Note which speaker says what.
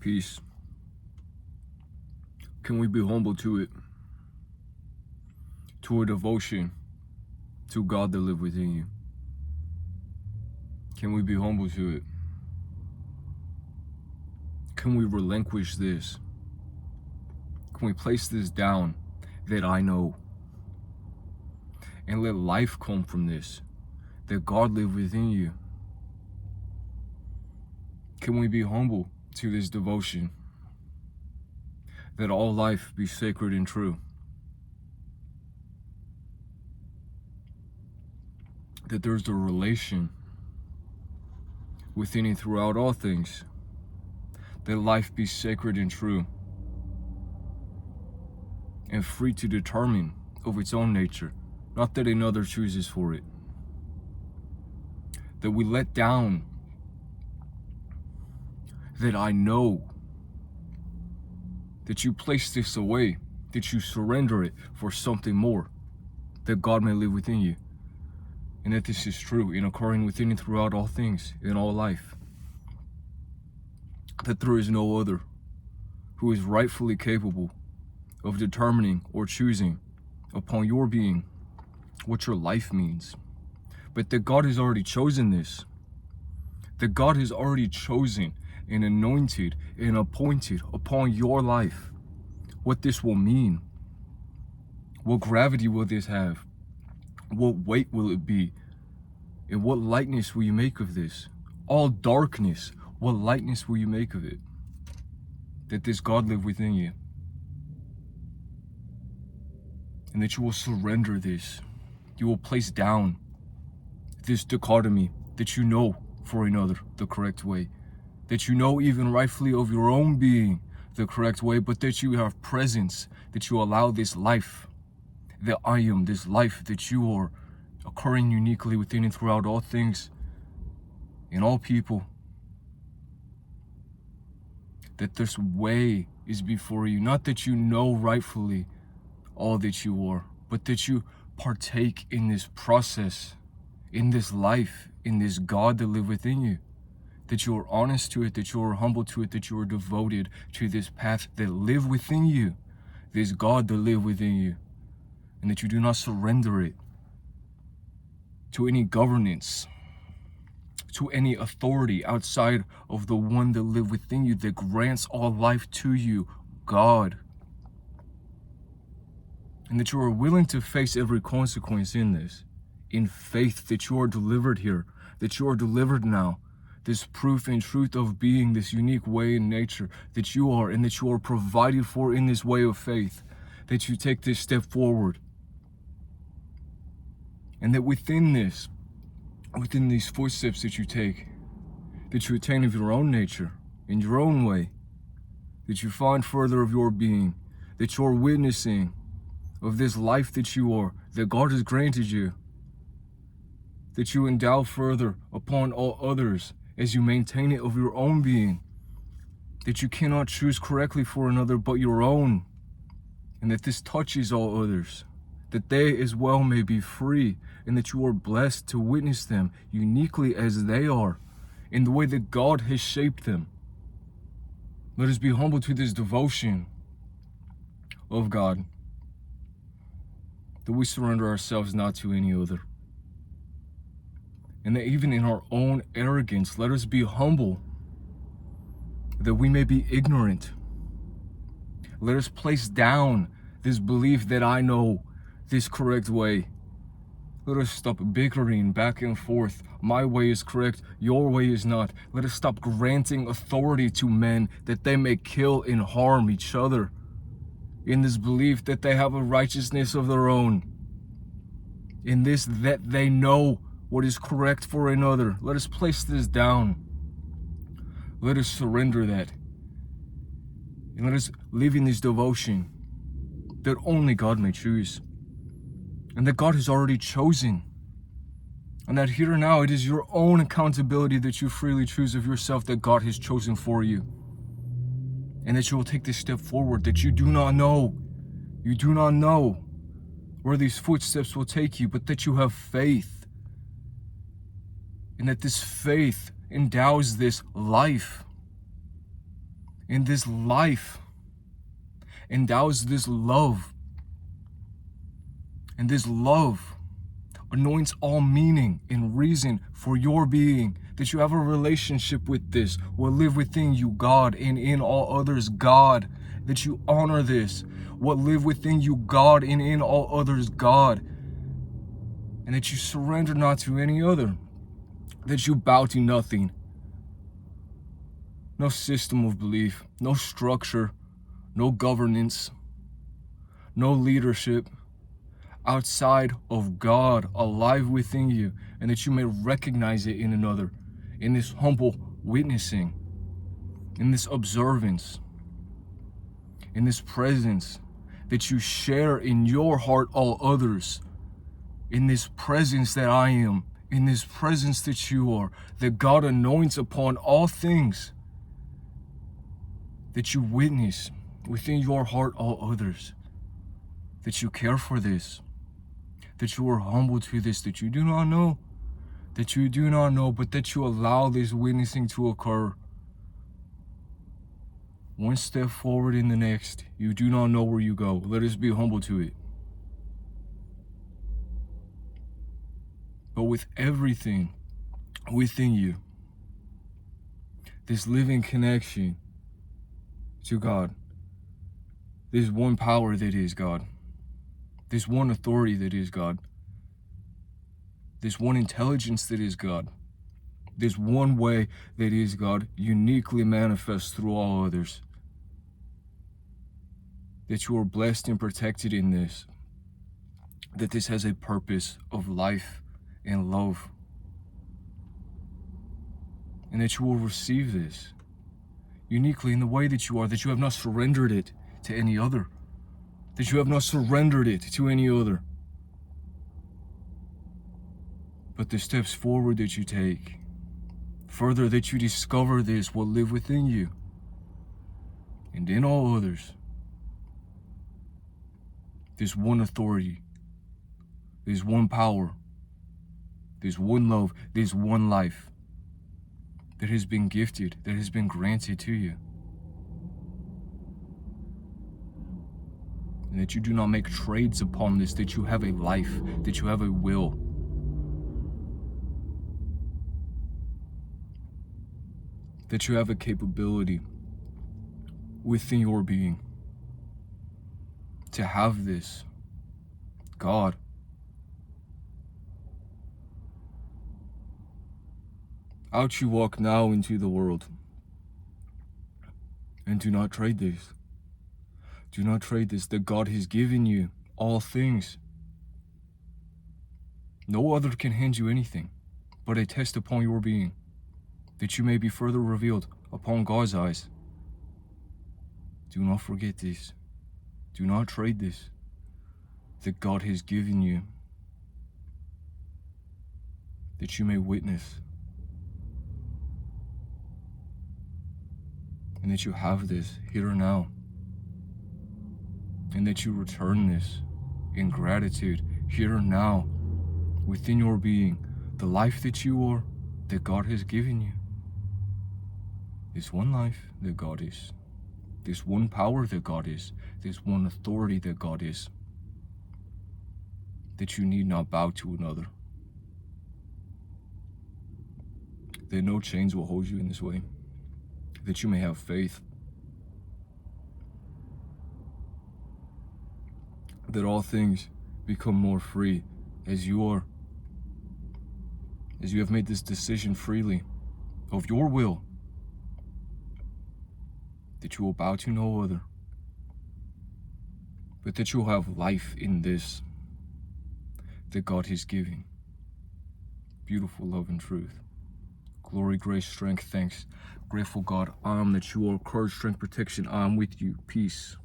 Speaker 1: peace. Can we be humble to it? To a devotion to God that live within you. Can we be humble to it? Can we relinquish this? Can we place this down that I know? And let life come from this, that God live within you. Can we be humble to this devotion, that all life be sacred and true? That there's a relation within and throughout all things, that life be sacred and true, and free to determine of its own nature, not that another chooses for it. That we let down that I know, that you place this away, that you surrender it for something more, that God may live within you. And that this is true in occurring within and throughout all things, in all life. That there is no other who is rightfully capable of determining or choosing upon your being what your life means. But that God has already chosen this. That God has already chosen and anointed and appointed upon your life what this will mean. What gravity will this have? What weight will it be? And what lightness will you make of this? All darkness, what lightness will you make of it? That this God live within you. And that you will surrender this. You will place down this dichotomy that you know for another the correct way. That you know even rightfully of your own being the correct way, but that you have presence, that you allow this life, that I am, this life that you are occurring uniquely within and throughout all things, in all people, that this way is before you. Not that you know rightfully all that you are, but that you partake in this process, in this life, in this God that live within you. That you are honest to it, that you are humble to it, that you are devoted to this path that live within you, this God that live within you, and that you do not surrender it to any governance, to any authority outside of the one that live within you, that grants all life to you, God. And that you are willing to face every consequence in this, in faith that you are delivered here, that you are delivered now, this proof and truth of being, this unique way in nature that you are, and that you are provided for in this way of faith, that you take this step forward. And that within this, within these footsteps that you take, that you attain of your own nature, in your own way, that you find further of your being, that you're witnessing of this life that you are, that God has granted you, that you endow further upon all others as you maintain it of your own being, that you cannot choose correctly for another but your own, and that this touches all others, that they as well may be free, and that you are blessed to witness them uniquely as they are, in the way that God has shaped them. Let us be humble to this devotion of God, that we surrender ourselves not to any other. And that even in our own arrogance, let us be humble, that we may be ignorant. Let us place down this belief that I know this correct way. Let us stop bickering back and forth. My way is correct, your way is not. Let us stop granting authority to men that they may kill and harm each other, in this belief that they have a righteousness of their own, in this that they know what is correct for another. Let us place this down. Let us surrender that. And let us live in this devotion that only God may choose. And that God has already chosen. And that here and now it is your own accountability that you freely choose of yourself, that God has chosen for you. And that you will take this step forward, that you do not know where these footsteps will take you, but that you have faith. And that this faith endows this life. in this life endows this love. And this love anoints all meaning and reason for your being, that you have a relationship with this, will live within you, God, and in all others, God, that you honor this, what live within you, God, and in all others, God, and that you surrender not to any other, that you bow to nothing, no system of belief, no structure, no governance, no leadership outside of God alive within you, and that you may recognize it in another, in this humble witnessing, in this observance, in this presence, that you share in your heart all others, in this presence that I am, in this presence that you are, that God anoints upon all things, that you witness within your heart all others, that you care for this, that you are humble to this, that you do not know, but that you allow this witnessing to occur. One step forward in the next, you do not know where you go. Let us be humble to it. But with everything within you, this living connection to God, this one power that is God, this one authority that is God, this one intelligence that is God, this one way that is God, uniquely manifests through all others. That you are blessed and protected in this, that this has a purpose of life and love, and that you will receive this uniquely in the way that you are, that you have not surrendered it to any other, that you have not surrendered it to any other. But the steps forward that you take, further that you discover this will live within you and in all others. This one authority, this one power, this one love, this one life that has been gifted, that has been granted to you. And that you do not make trades upon this, that you have a life, that you have a will. That you have a capability within your being to have this. God, out you walk now into the world, and do not trade this. Do not trade this, that God has given you all things. No other can hand you anything but a test upon your being, that you may be further revealed upon God's eyes. Do not forget this. Do not trade this, that God has given you, that you may witness, and that you have this here and now, and that you return this in gratitude here and now within your being, the life that you are, that God has given you. This one life that God is, this one power that God is, this one authority that God is, that you need not bow to another, that no chains will hold you in this way, that you may have faith, that all things become more free as you are, as you have made this decision freely of your will, that you will bow to no other, but that you will have life in this that God has given. Beautiful love and truth. Glory, grace, strength, thanks. Grateful God, that you are courage, strength, protection. I'm with you. Peace.